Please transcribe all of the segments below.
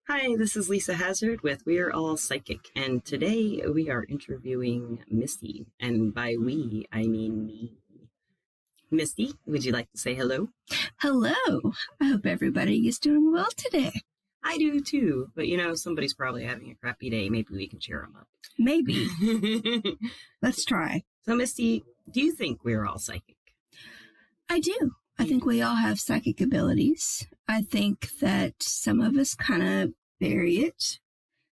Hi, this is Lisa Hazard with We're All Psychic, and today we are interviewing Misty, and by we, I mean me. Misty, would you like to say hello? Hello. I hope everybody is doing well today. I do too, but somebody's probably having a crappy day. Maybe we can cheer them up. Maybe. Let's try. So, Misty, do you think we're all psychic? I do. I think we all have psychic abilities. I think that some of us kind of bury it,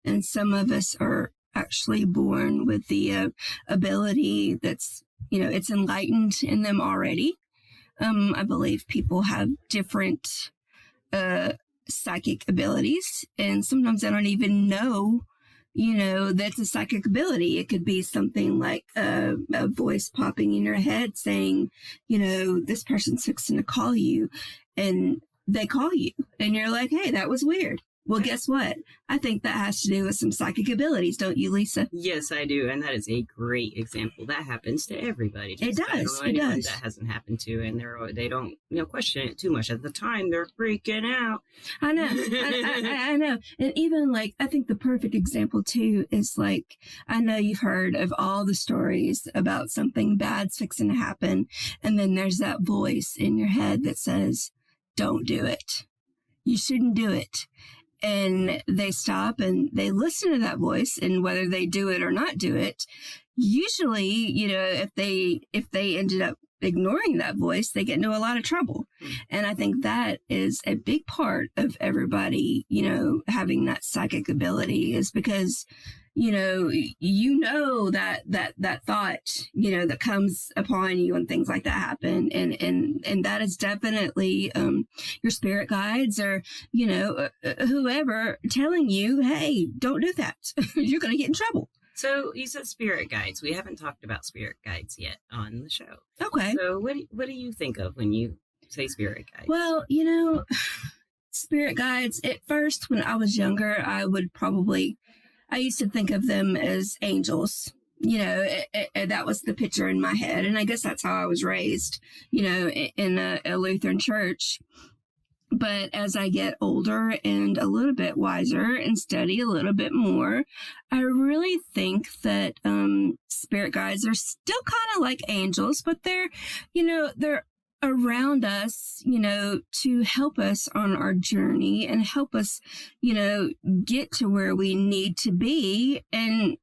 and some of us are actually born with the ability that's, it's enlightened in them already. I believe people have different psychic abilities, and sometimes I don't even know that's a psychic ability. It could be something like a voice popping in your head saying, this person's fixing to call you, and they call you, and you're like, hey, that was weird. Well, guess what? I think that has to do with some psychic abilities, don't you, Lisa? Yes, I do, and that is a great example. That happens to everybody. It does. It does. That hasn't happened to, and they don't question it too much. At the time, they're freaking out. I know. I know. And even I think the perfect example too is I know you've heard of all the stories about something bad's fixing to happen, and then there's that voice in your head that says, "Don't do it. You shouldn't do it." And they stop and they listen to that voice, and whether they do it or not do it, usually, if they ended up ignoring that voice, they get into a lot of trouble. And I think that is a big part of everybody, having that psychic ability, is because, that thought, that comes upon you and things like that happen. And that is definitely, your spirit guides or, whoever telling you, hey, don't do that. You're going to get in trouble. So you said spirit guides. We haven't talked about spirit guides yet on the show. Okay. So what do you think of when you say spirit guides? Well, spirit guides, at first when I was younger, I used to think of them as angels. That was the picture in my head. And I guess that's how I was raised, in a Lutheran church. But as I get older and a little bit wiser and study a little bit more, I really think that spirit guides are still kind of like angels, but they're around us, to help us on our journey and help us, get to where we need to be, and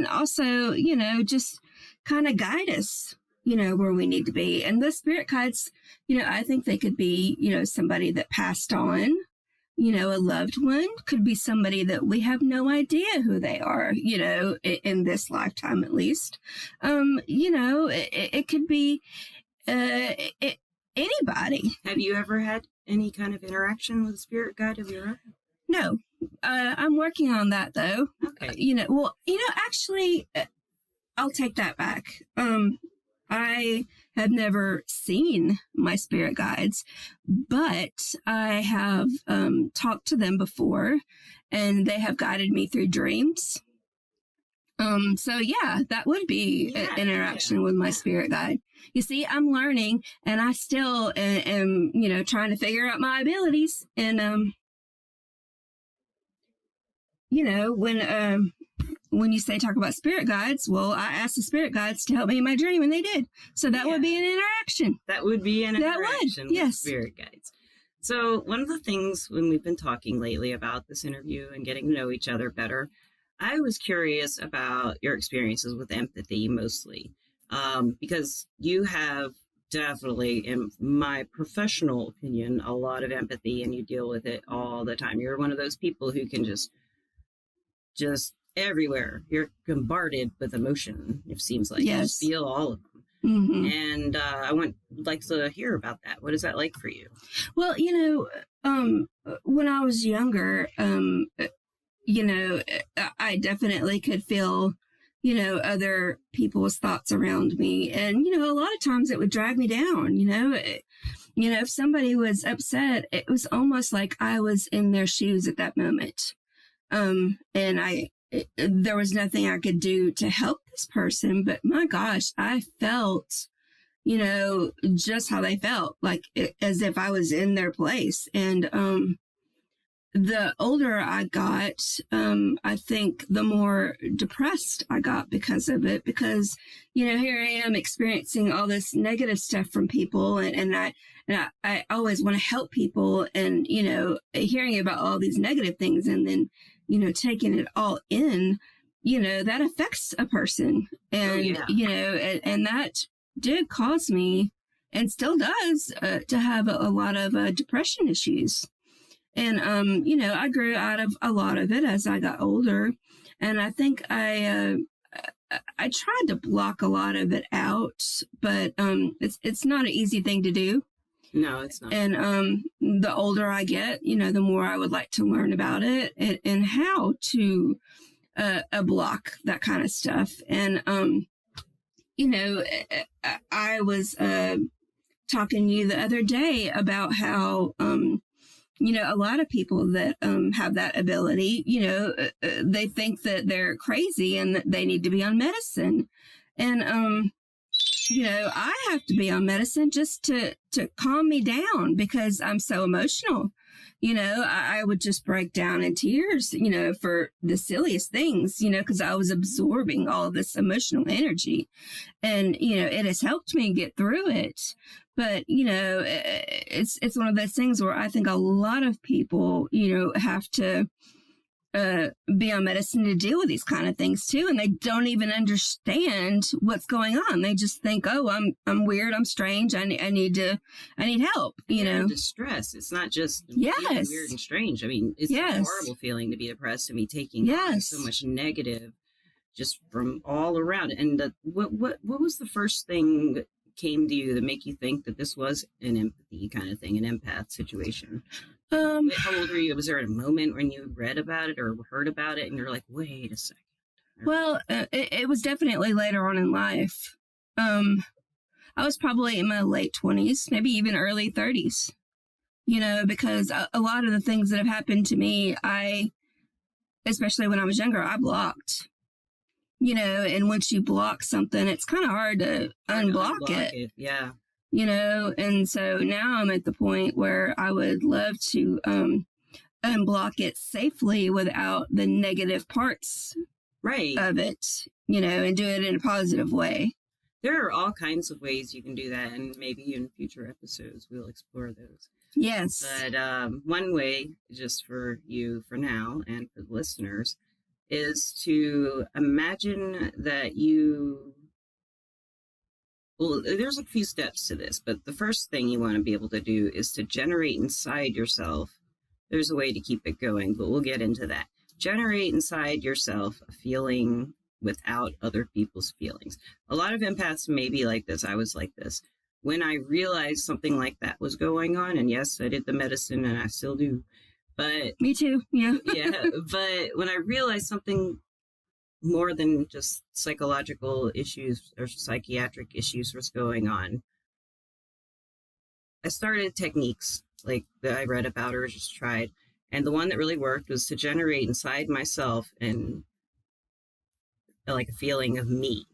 also, just kind of guide us, where we need to be. And the spirit guides, I think they could be, somebody that passed on, a loved one, could be somebody that we have no idea who they are, in this lifetime at least. It could be anybody. Have you ever had any kind of interaction with a spirit guide of your own? No. I'm working on that though. Okay. Actually, I'll take that back. I have never seen my spirit guides, but I have talked to them before, and they have guided me through dreams. So yeah, that would be an interaction with my spirit guide. You see, I'm learning, and I still am, trying to figure out my abilities. And, when you say talk about spirit guides, well, I asked the spirit guides to help me in my dream, and they did. So that would be an interaction. That would be an interaction with spirit guides. So one of the things when we've been talking lately about this interview and getting to know each other better, I was curious about your experiences with empathy mostly, because you have definitely, in my professional opinion, a lot of empathy, and you deal with it all the time. You're one of those people who can just everywhere. You're bombarded with emotion, it seems like. Yes. You feel all of them. Mm-hmm. And I would like to hear about that. What is that like for you? Well, when I was younger, I definitely could feel, other people's thoughts around me. And, a lot of times it would drag me down, if somebody was upset, it was almost like I was in their shoes at that moment. And there was nothing I could do to help this person, but my gosh, I felt, just how they felt, like as if I was in their place. And, the older I got, I think the more depressed I got because of it. Because, here I am experiencing all this negative stuff from people, and I always want to help people, and hearing about all these negative things, and then taking it all in, that affects a person, and and that did cause me, and still does, to have a lot of depression issues. And, I grew out of a lot of it as I got older. And I think I tried to block a lot of it out, but it's not an easy thing to do. No, it's not. And the older I get, the more I would like to learn about it, and how to block that kind of stuff. And, I was talking to you the other day about how, a lot of people that have that ability, they think that they're crazy and that they need to be on medicine. And, I have to be on medicine just to calm me down, because I'm so emotional. I would just break down in tears, for the silliest things, because I was absorbing all this emotional energy. And, it has helped me get through it. But, it's one of those things where I think a lot of people, have to be on medicine to deal with these kind of things too. And they don't even understand what's going on. They just think, oh, I'm weird. I'm strange. I need help, Distress. It's not just yes. weird and strange. I mean, it's a horrible feeling to be depressed and be taking so much negative just from all around. And what was the first thing that came to you that make you think that this was an empathy kind of thing, an empath situation? How old were you? Was there a moment when you read about it or heard about it and you're like, wait a second? Well, it was definitely later on in life. I was probably in my late 20s, maybe even early 30s, because a lot of the things that have happened to me, especially when I was younger, I blocked. And once you block something, it's kind of hard to unblock it. Yeah. And so now I'm at the point where I would love to unblock it safely without the negative parts of it, and do it in a positive way. There are all kinds of ways you can do that, and maybe in future episodes we'll explore those. Yes. But one way, just for you for now and for the listeners, is to imagine that well, there's a few steps to this, but the first thing you want to be able to do is to generate inside yourself. There's a way to keep it going, but we'll get into that. Generate inside yourself a feeling without other people's feelings. A lot of empaths may be like this. I was like this. When I realized something like that was going on, and yes, I did the medicine and I still do, but... Me too, yeah. Yeah, but when I realized something more than just psychological issues or psychiatric issues was going on, I started techniques like that I read about or just tried. And the one that really worked was to generate inside myself and like a feeling of me,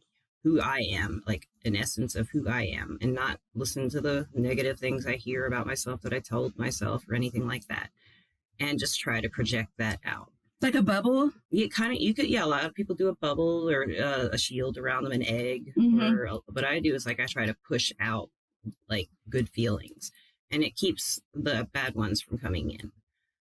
who I am, like an essence of who I am, and not listen to the negative things I hear about myself that I told myself or anything like that. And just try to project that out. Like a bubble? You could, a lot of people do a bubble or a shield around them, an egg. Mm-hmm. Or what I do is I try to push out like good feelings, and it keeps the bad ones from coming in.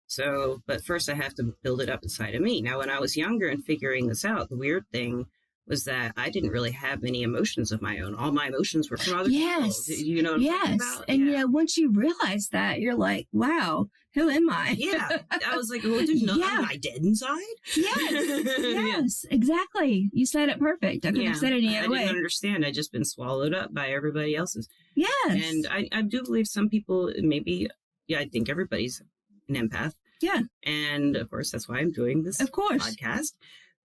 So, but first I have to build it up inside of me. Now, when I was younger and figuring this out, the weird thing was that I didn't really have any emotions of my own. All my emotions were from other people. You know what I'm talking about? And once you realize that, you're like, wow, who am I? Yeah. I was like, well, there's nothing I dead inside? Yes, exactly. You said it perfect. I couldn't have said it any other way. I didn't understand. I'd just been swallowed up by everybody else's. Yes. And I do believe some people, maybe, I think everybody's an empath. Yeah. And of course, that's why I'm doing this podcast.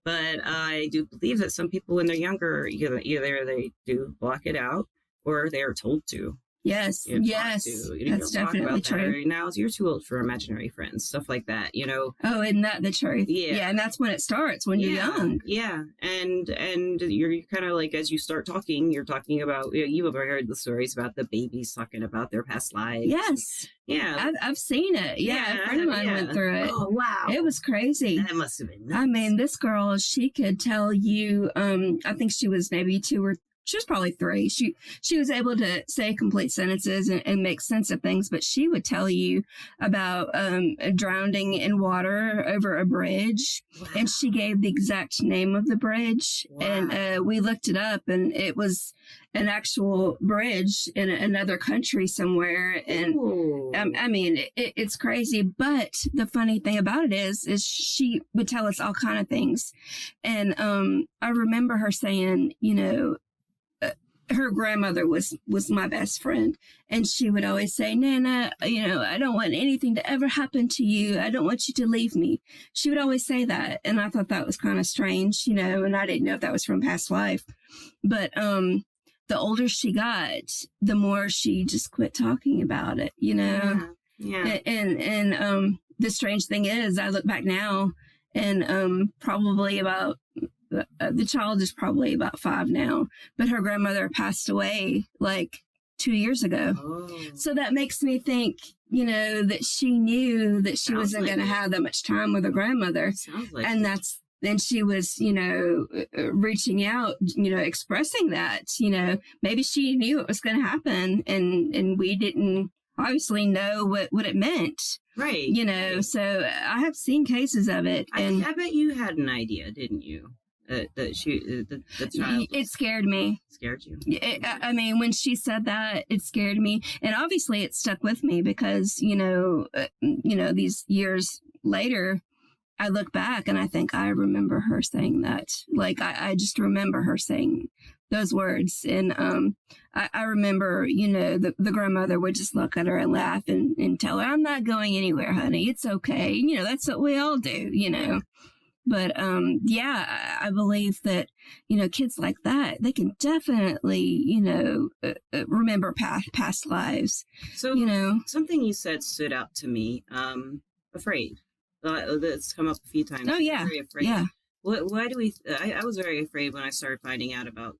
But I do believe that some people, when they're younger, either they do block it out or they are told to. Yes, you know, yes, that's definitely true. Now you're too old for imaginary friends, stuff like that, you know. Oh, isn't that the truth? Yeah, and that's when it starts, when you're young. Yeah, and you're kind of like, as you start talking, you're talking about, you have heard the stories about the babies talking about their past lives. Yes. Yeah. I've seen it. Yeah, a friend of mine went through it. Oh, wow. It was crazy. That must have been nuts. I mean, this girl, she could tell you, I think she was maybe she was probably 3. She was able to say complete sentences and make sense of things, but she would tell you about drowning in water over a bridge. Wow. And she gave the exact name of the bridge. Wow. And we looked it up, and it was an actual bridge in another country somewhere. And I mean, it's crazy. But the funny thing about it is she would tell us all kind of things. And I remember her saying, you know, her grandmother was my best friend, and she would always say, Nana, you know, I don't want anything to ever happen to you. I don't want you to leave me. She would always say that. And I thought that was kind of strange, you know, and I didn't know if that was from past life. But the older she got, the more she just quit talking about it, you know. Yeah. And the strange thing is, I look back now, and probably about the child is probably about 5 now, but her grandmother passed away like 2 years ago. Oh. So that makes me think, you know, that she knew that she wasn't going to have that much time with her grandmother. And then she was, you know, reaching out, you know, expressing that, you know, maybe she knew it was going to happen, and we didn't obviously know what it meant. Right. You know, so I have seen cases of it. And I bet you had an idea, didn't you? The child. It scared me. Scared you? I mean, when she said that, it scared me, and obviously it stuck with me because you know, these years later, I look back and I think I remember her saying that. Like I just remember her saying those words, and I remember, you know, the grandmother would just look at her and laugh and tell her, "I'm not going anywhere, honey. It's okay." You know, that's what we all do, you know. But, yeah, I believe that, you know, kids like that, they can definitely, you know, remember past lives. So, you know, something you said stood out to me. Afraid. That's come up a few times. Oh, yeah. Very afraid. Yeah. Why do we, I was very afraid when I started finding out about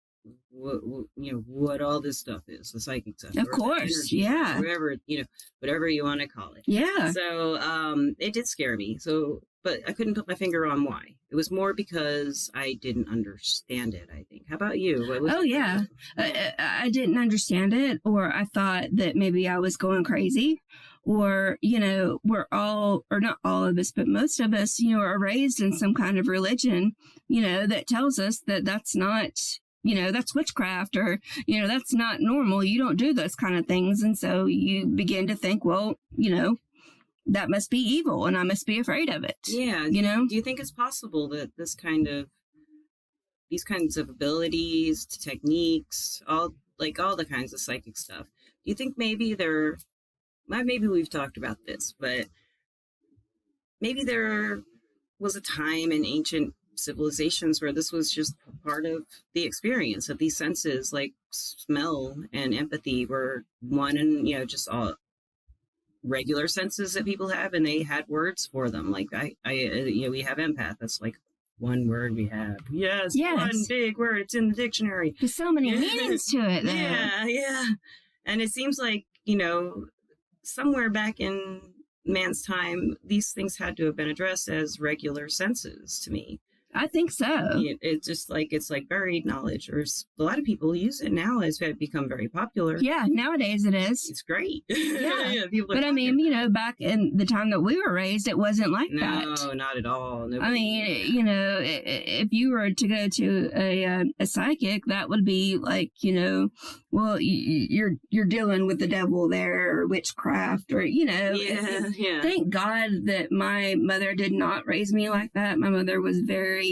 what all this stuff is, the psychic stuff. Of course, energy, yeah. Whatever, you know, whatever you want to call it. Yeah. So, it did scare me. So, but I couldn't put my finger on why. It was more because I didn't understand it, I think. How about you? Oh, yeah. I didn't understand it, or I thought that maybe I was going crazy, or, you know, we're all, or not all of us, but most of us, you know, are raised in some kind of religion, you know, that tells us that that's not, you know, that's witchcraft, or, you know, that's not normal. You don't do those kind of things. And so you begin to think, well, you know, that must be evil and I must be afraid of it. Yeah. You know? Do you think it's possible that these kinds of abilities, techniques, all the kinds of psychic stuff, do you think maybe maybe we've talked about this, but maybe there was a time in ancient civilizations where this was just part of the experience, of these senses like smell and empathy were one, and, you know, just all regular senses that people have, and they had words for them. Like you know, we have empath. That's like one word we have. Yes. One big word. It's in the dictionary. There's so many meanings to it. Though. Yeah. And it seems like, you know, somewhere back in man's time, these things had to have been addressed as regular senses to me. I think so. It's just like, it's like buried knowledge, or a lot of people use it now as it's become very popular. Yeah, nowadays it is. It's great. Yeah. But I mean, you know, back in the time that we were raised, it wasn't like that. No, not at all. I mean, you know, if you were to go to a psychic, that would be like, you know, well, you're dealing with the devil there, or witchcraft, or, you know. Yeah. Thank God that my mother did not raise me like that. My mother was very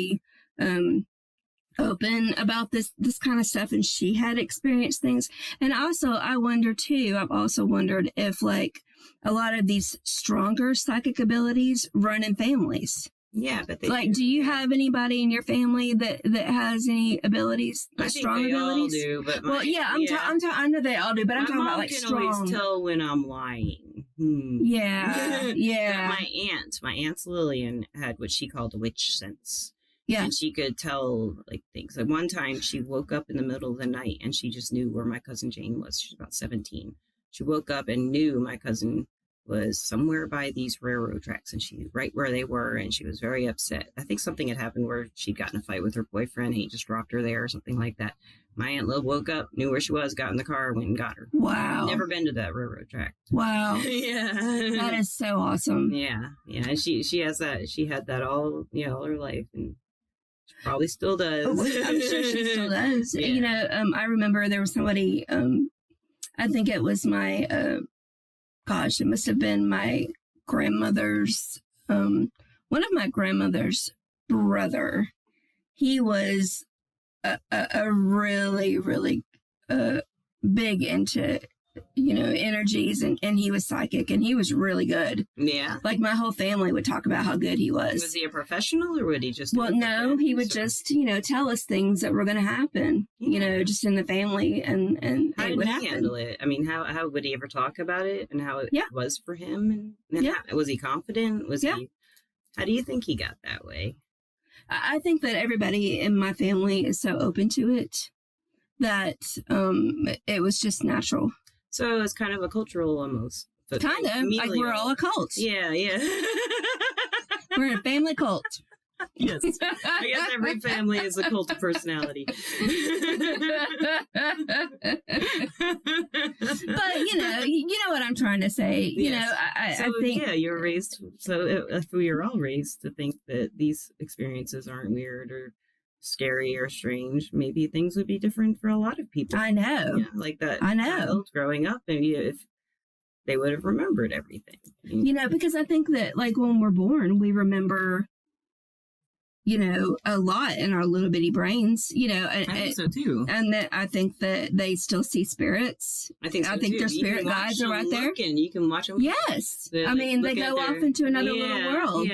open about this kind of stuff, and she had experienced things. And also, I've also wondered if, like, a lot of these stronger psychic abilities run in families. Yeah, but they like, do you have anybody in your family that has any abilities, strong abilities? All do, but I know they all do, but I'm talking about like strong. I can always tell when I'm lying. Yeah, yeah. But my aunt's Lillian had what she called a witch sense. Yeah, and she could tell like things. At one time, she woke up in the middle of the night and she just knew where my cousin Jane was. She's about 17. She woke up and knew my cousin was somewhere by these railroad tracks, and she right where they were, and she was very upset. I think something had happened where she'd gotten a fight with her boyfriend and he just dropped her there or something like that. My Aunt Lil woke up, knew where she was, got in the car, went and got her. Wow. Never been to that railroad track. Wow. Yeah. That is so awesome. Yeah. Yeah. And she has that, she had that all her life, and she probably still does. I'm sure she still does. Yeah. I remember there was somebody, I think it was my, it must have been my grandmother's, one of my grandmother's brother. He was a really, really big into, energies, and he was psychic, and he was really good. Yeah. Like my whole family would talk about how good he was. Was he a professional, or would he just? Well, no, he would just, tell us things that were going to happen, just in the family, and how did he handle it? I mean, how would he ever talk about it, and how it was for him? And was he confident? How do you think he got that way? I think that everybody in my family is so open to it that it was just natural. So it's kind of a cultural almost. Kind of. Like we're all a cult. Yeah, yeah. We're a family cult. Yes. I guess every family is a cult of personality. But, you know what I'm trying to say. Yes. I think... Yeah, you're raised... So if we are all raised to think that these experiences aren't weird or scary or strange, maybe things would be different for a lot of people. I know. Yeah, like that child growing up, maybe if they would have remembered everything. Because I think that, like, when we're born, we remember... a lot in our little bitty brains, I think so too. And that I think that they still see spirits. I think so too. Their spirit guides are right there. You can watch them. Yes. They go off into another little world,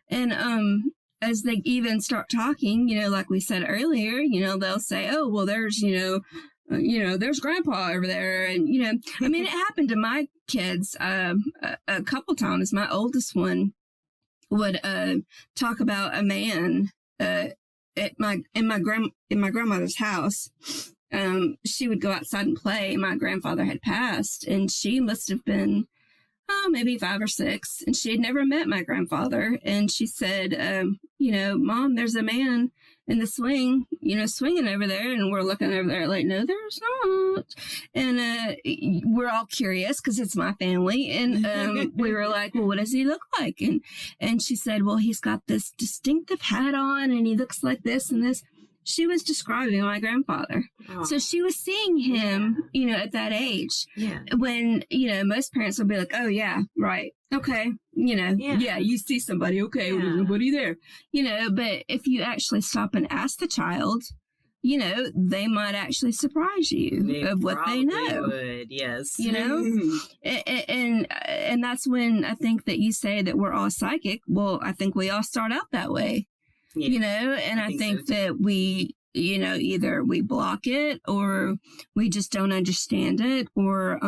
And as they even start talking, like we said earlier, they'll say, oh, well, there's, there's grandpa over there. And, it happened to my kids a couple times. My oldest one would talk about a man in my grandmother's house. She would go outside and play. My grandfather had passed, and she must have been maybe 5 or 6, and she had never met my grandfather. And she said, Mom, there's a man in the swing, swinging over there. And we're looking over there like, no, there's not. And we're all curious because it's my family. And we were like, well, what does he look like? And she said, well, he's got this distinctive hat on, and he looks like this and this. She was describing my grandfather. Oh. So she was seeing him, at that age. Yeah. When, most parents would be like, oh, yeah, right. Okay. You see somebody. Okay. Well, there's nobody there. But if you actually stop and ask the child, they might actually surprise you of what they know. Would, yes. And that's when I think that you say that we're all psychic. Well, I think we all start out that way. Yeah, and I think so that we, either we block it or we just don't understand it, or,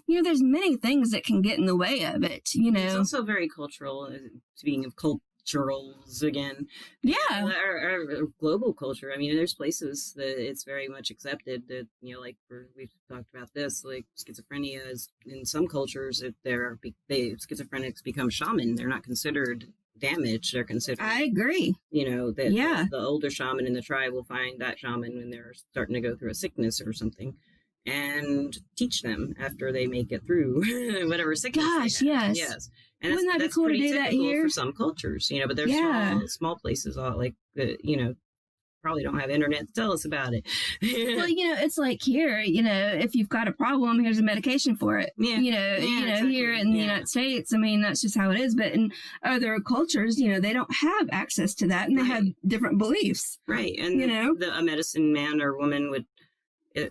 there's many things that can get in the way of it, It's also very cultural, speaking of culturals again. Yeah. Our global culture. I mean, there's places that it's very much accepted that, we've talked about this, like schizophrenia is in some cultures, schizophrenics become shaman. They're not considered damage. They're considered. I agree. The older shaman in the tribe will find that shaman when they're starting to go through a sickness or something, and teach them after they make it through whatever sickness. Gosh, yes. And wouldn't that be cool to do that here? For some cultures, but there's small places, like probably don't have internet to tell us about it. Well, it's like here, if you've got a problem, here's a medication for it. Yeah. Exactly. Here in the United States, that's just how it is. But in other cultures, they don't have access to that, and they have different beliefs. Right. And, a medicine man or woman would,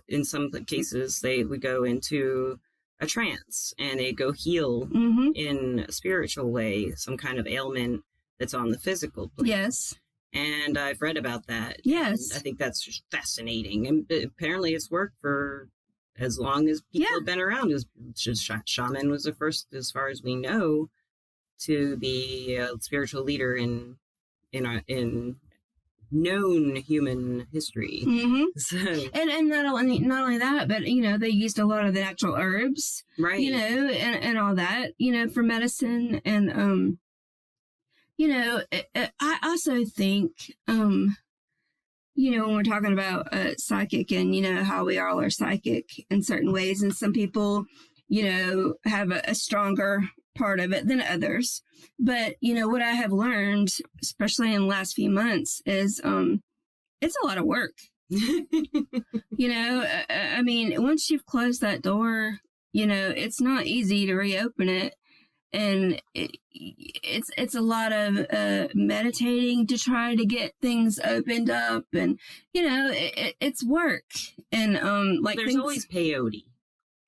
in some cases, they would go into a trance and they go heal in a spiritual way, some kind of ailment. that's on the physical plane. Yes. And I've read about that. Yes. And I think that's just fascinating. And apparently it's worked for as long as people have been around. It was just shaman was the first, as far as we know, to be a spiritual leader in known human history. Mm-hmm. So, and not only that, but they used a lot of the natural herbs, right? And all that, for medicine. And I also think when we're talking about psychic and how we all are psychic in certain ways, and some people have a stronger part of it than others. But what I have learned, especially in the last few months, is it's a lot of work. I mean, once you've closed that door, it's not easy to reopen it. And it's a lot of meditating to try to get things opened up, and it's work. And there's always peyote.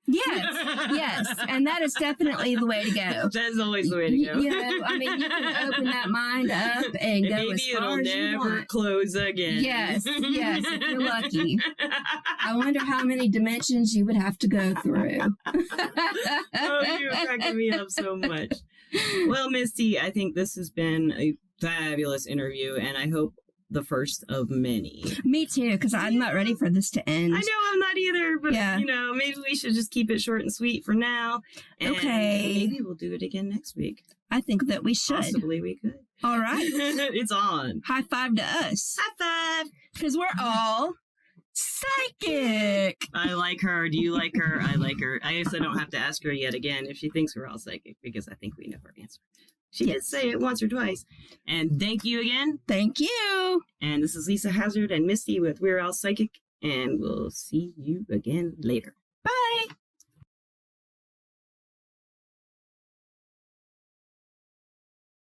Yes, and that is definitely the way to go. That's always the way to go. I mean, you can open that mind up and go as far as you want. Maybe it'll never close again. Yes, if you're lucky. I wonder how many dimensions you would have to go through. Oh, you're cracking me up so much. Well, Misty, I think this has been a fabulous interview, and I hope the first of many. Me too, because I'm not ready for this to end. I know I'm not either, but maybe we should just keep it short and sweet for now. And maybe we'll do it again next week. I think that we should. Possibly we could. All right. It's on. High five to us. High five. Because we're all psychic. I like her. Do you like her? I like her. I guess I don't have to ask her yet again if she thinks we're all psychic, because I think we know her answer. She did say it once or twice. And thank you again. Thank you. And this is Lisa Hazard and Misty with We're All Psychic. And we'll see you again later.